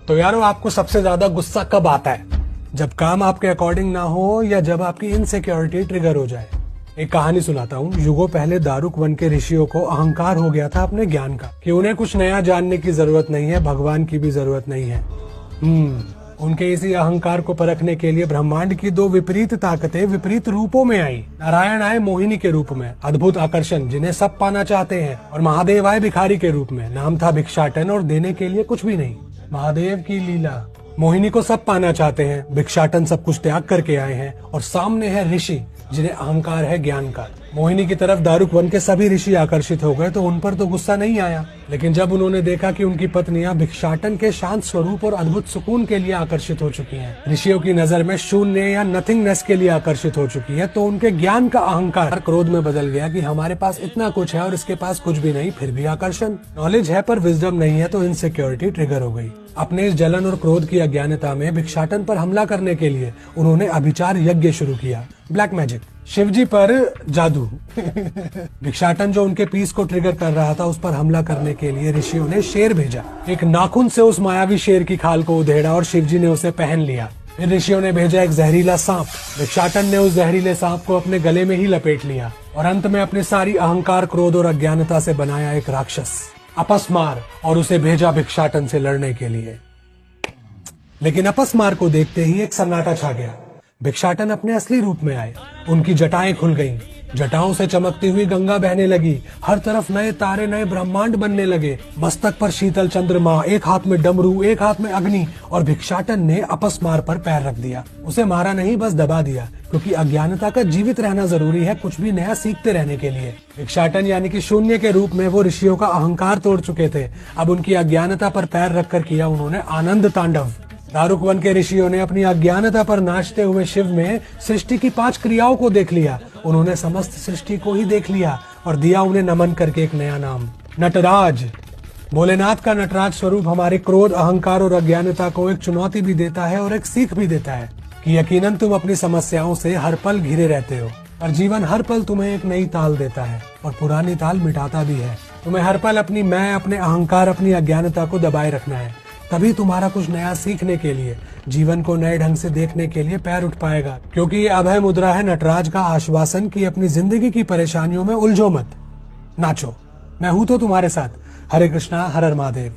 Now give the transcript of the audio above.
तो यारो आपको सबसे ज्यादा गुस्सा कब आता है? जब काम आपके अकॉर्डिंग ना हो या जब आपकी इनसिक्योरिटी ट्रिगर हो जाए। एक कहानी सुनाता हूँ। युगों पहले दारुक वन के ऋषियों को अहंकार हो गया था अपने ज्ञान का कि उन्हें कुछ नया जानने की जरूरत नहीं है, भगवान की भी जरूरत नहीं है। उनके इसी अहंकार को परखने के लिए ब्रह्मांड की दो विपरीत ताकतें विपरीत रूपों में आई। नारायण आए मोहिनी के रूप में, अद्भुत आकर्षण जिन्हें सब पाना चाहते हैं, और महादेव आए भिखारी के रूप में, नाम था भिक्षाटन और देने के लिए कुछ भी नहीं। महादेव की लीला। मोहिनी को सब पाना चाहते हैं, भिक्षाटन सब कुछ त्याग करके आए हैं, और सामने है ऋषि जिन्हें अहंकार है ज्ञान का। मोहिनी की तरफ दारुक वन के सभी ऋषि आकर्षित हो गए तो उन पर तो गुस्सा नहीं आया, लेकिन जब उन्होंने देखा कि उनकी पत्नियां भिक्षाटन के शांत स्वरूप और अद्भुत सुकून के लिए आकर्षित हो चुकी हैं, ऋषियों की नजर में शून्य या नथिंगनेस के लिए आकर्षित हो चुकी है, तो उनके ज्ञान का अहंकार क्रोध में बदल गया कि हमारे पास इतना कुछ है और इसके पास कुछ भी नहीं, फिर भी आकर्षण। नॉलेज है पर विजडम नहीं है, तो इनसिक्योरिटी ट्रिगर हो गई। अपने इस जलन और क्रोध की अज्ञानता में भिक्षाटन पर हमला करने के लिए उन्होंने अभिचार यज्ञ शुरू किया, ब्लैक मैजिक, शिवजी पर जादू। भिक्षाटन जो उनके पीस को ट्रिगर कर रहा था, उस पर हमला करने के लिए ऋषियों ने शेर भेजा। एक नाखून से उस मायावी शेर की खाल को उधेड़ा और शिवजी ने उसे पहन लिया। फिर ऋषियों ने भेजा एक जहरीला सांप। भिक्षाटन ने उस जहरीले सांप को अपने गले में ही लपेट लिया और अंत में अपनी सारी अहंकार, क्रोध और अज्ञानता से बनाया एक राक्षस अपस्मार, और उसे भेजा भिक्षाटन से लड़ने के लिए। लेकिन अपस्मार को देखते ही एक सन्नाटा छा गया। भिक्षाटन अपने असली रूप में आए। उनकी जटाएं खुल गईं। जटाओं से चमकती हुई गंगा बहने लगी। हर तरफ नए तारे, नए ब्रह्मांड बनने लगे। मस्तक पर शीतल चंद्रमा, एक हाथ में डमरू, एक हाथ में अग्नि, और भिक्षाटन ने अपस्मार पर पैर रख दिया। उसे मारा नहीं, बस दबा दिया, क्योंकि अज्ञानता का जीवित रहना जरूरी है कुछ भी नया सीखते रहने के लिए। भिक्षाटन यानी कि शून्य के रूप में वो ऋषियों का अहंकार तोड़ चुके थे। अब उनकी अज्ञानता पर पैर रखकर किया उन्होंने आनंद तांडव। दारुक वन के ऋषियों ने अपनी अज्ञानता पर नाचते हुए शिव में सृष्टि की 5 क्रियाओं को देख लिया। उन्होंने समस्त सृष्टि को ही देख लिया और दिया उन्हें नमन करके एक नया नाम, नटराज। भोलेनाथ का नटराज स्वरूप हमारे क्रोध, अहंकार और अज्ञानता को एक चुनौती भी देता है और एक सीख भी देता है कि यकीनन तुम अपनी समस्याओं से हर पल घिरे रहते हो, और जीवन हर पल तुम्हें एक नई ताल देता है और पुरानी ताल मिटाता भी है। तुम्हें हर पल अपनी मैं, अपने अहंकार, अपनी अज्ञानता को दबाए रखना है, तभी तुम्हारा कुछ नया सीखने के लिए, जीवन को नए ढंग से देखने के लिए पैर उठ पाएगा। क्योंकि ये अभय मुद्रा है नटराज का आश्वासन कि अपनी जिंदगी की परेशानियों में उलझो मत, नाचो, मैं हूं तो तुम्हारे साथ। हरे कृष्णा, हर हर महादेव।